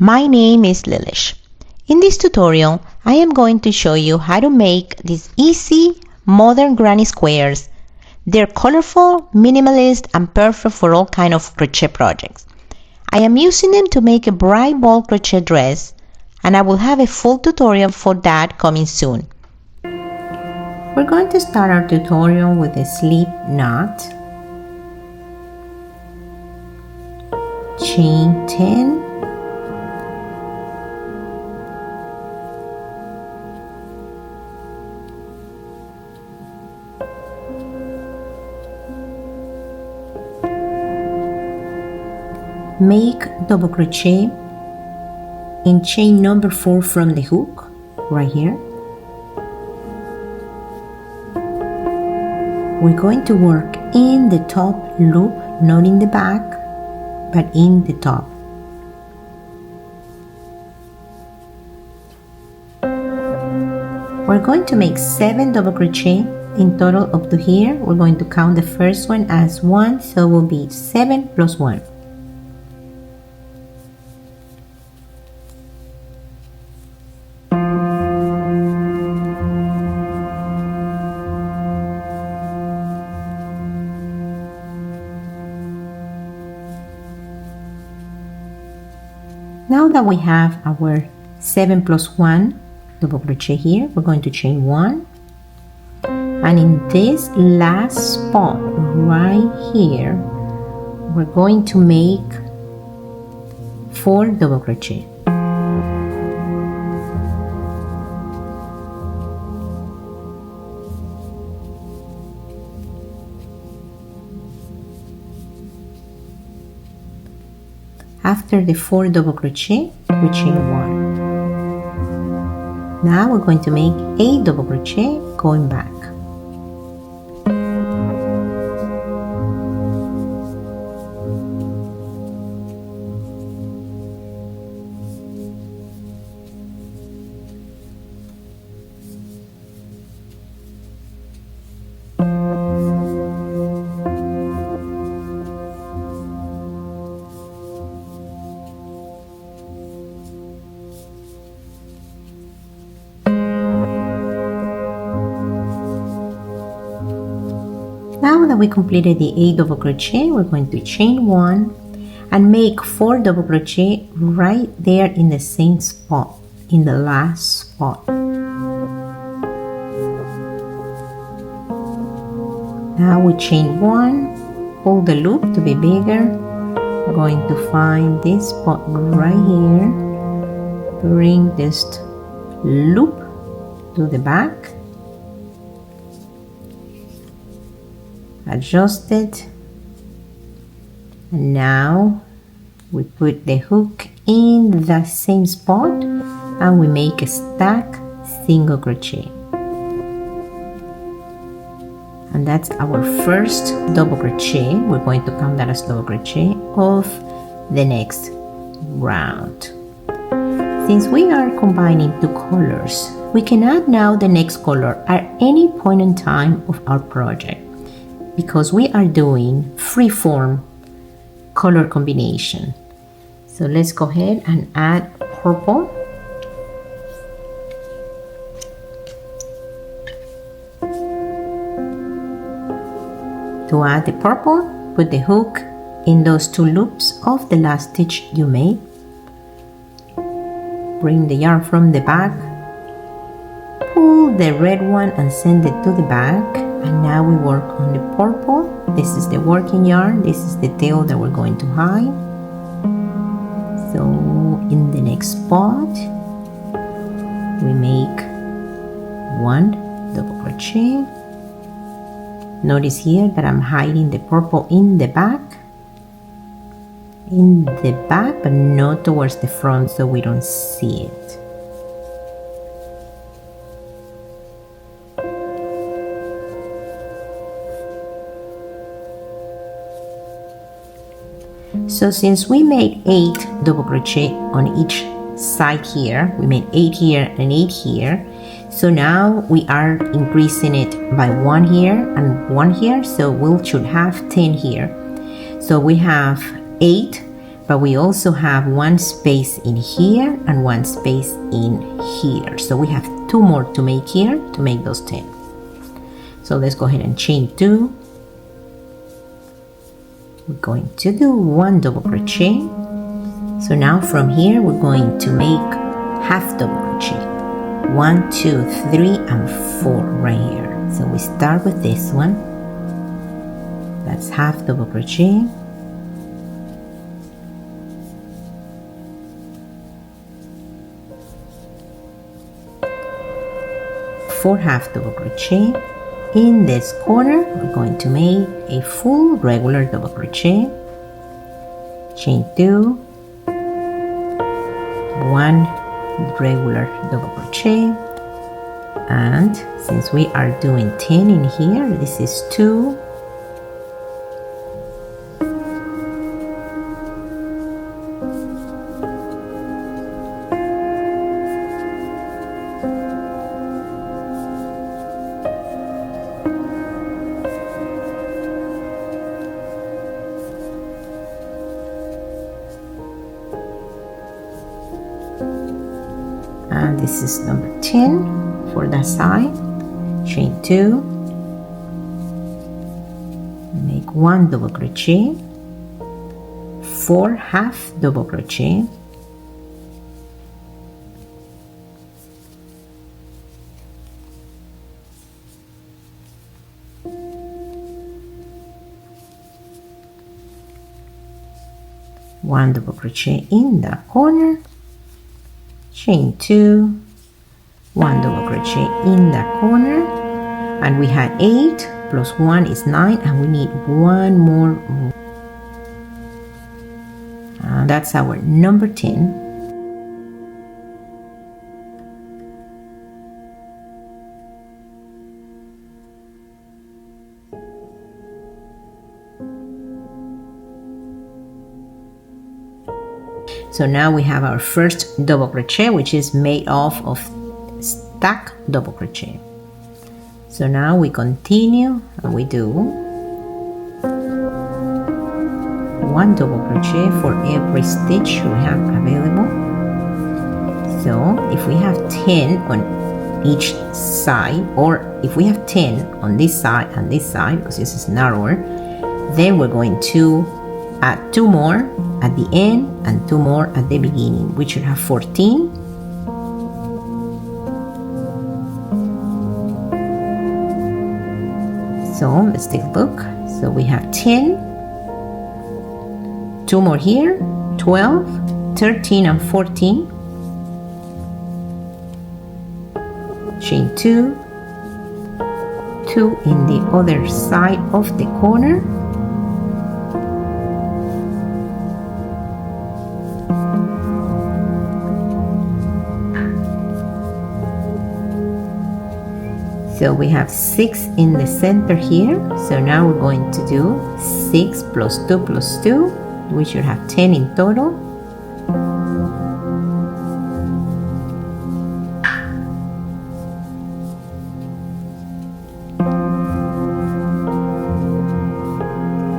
My name is Lilish. In this tutorial, I am going to show you how to make these easy, modern granny squares. They're colorful, minimalist, and perfect for all kinds of crochet projects. I am using them to make a bright ball crochet dress, and I will have a full tutorial for that coming soon. We're going to start our tutorial with a slip knot, chain 10, make double crochet in chain number 4 from the hook right here. We're going to work in the top loop, not in the back, but in the top. We're going to make 7 double crochet in total up to here. We're going to count the first one as 1, so it will be 7 plus 1. Now that we have our 7 plus 1 double crochet here, we're going to chain 1, and in this last spot right here, we're going to make 4 double crochet. After the 4 double crochet, we chain 1. Now we're going to make 8 double crochet going back. Now that we completed the 8 double crochet, we're going to chain 1 and make 4 double crochet right there in the same spot, in the last spot. Now we chain 1, pull the loop to be bigger. We're going to find this spot right here, bring this loop to the back, adjust it, and now we put the hook in the same spot and we make a stack single crochet, and that's our first double crochet. We're going to count that as double crochet of the next round. Since we are combining 2 colors, we can add now the next color at any point in time of our project, because we are doing free-form color combination. So let's go ahead and add purple. To add the purple, put the hook in those 2 loops of the last stitch you made. Bring the yarn from the back, pull the red one and send it to the back. And now we work on the purple. This is the working yarn. This is the tail that we're going to hide. So in the next spot, we make 1 double crochet. Notice here that I'm hiding the purple in the back, but not towards the front, so we don't see it. So since we made 8 double crochet on each side here, we made 8 here and 8 here, so now we are increasing it by 1 here and 1 here, so we should have 10 here. So we have 8 but we also have one space in here and one space in here. So we have 2 more to make here to make those 10. So let's go ahead and chain 2. We're going to do 1 double crochet. So now from here we're going to make half double crochet. 1, 2, 3, and 4 right here. So we start with this one. That's half double crochet. For half double crochet. In this corner we're going to make a full regular double crochet, chain 2, 1 regular double crochet, and since we are doing 10 in here, this is 2, and this is number 10 for that side. Chain 2, make 1 double crochet, 4 half double crochet, one double crochet in that corner, chain 2, 1 double crochet in that corner, and we had 8 plus 1 is 9, and we need 1 more. That's our number 10. So now we have our first double crochet, which is made off of stack double crochet. So now we continue and we do 1 double crochet for every stitch we have available. So if we have 10 on each side, or if we have 10 on this side and this side, because this is narrower, then we're going to add 2 more at the end and 2 more at the beginning. We should have 14. So let's take a look. So we have 10, 2 more here, 12, 13, and 14. Chain 2, 2 in the other side of the corner. So we have 6 in the center here. So now we're going to do 6 plus 2 plus 2. We should have 10 in total.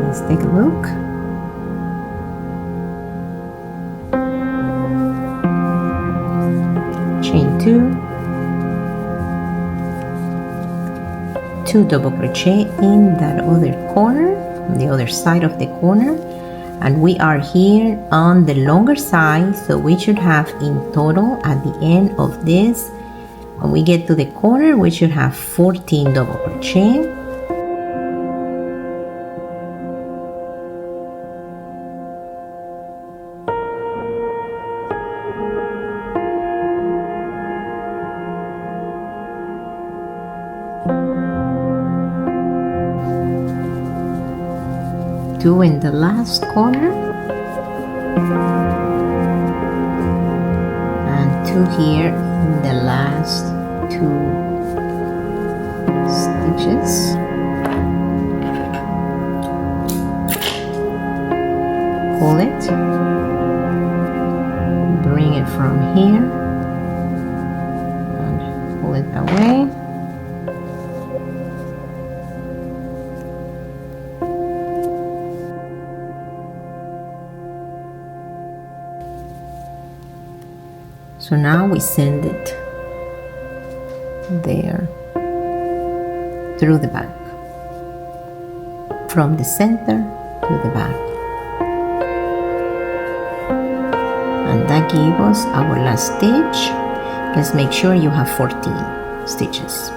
Let's take a look. Chain 2. 2 double crochet in that other corner, on the other side of the corner, and we are here on the longer side, so we should have in total at the end of this, when we get to the corner, we should have 14 double crochet. Two in the last corner and 2 here in the last 2 stitches. Pull it, bring it from here and pull it away. So now we send it there through the back, from the center to the back, and that gives us our last stitch. Let's make sure you have 14 stitches.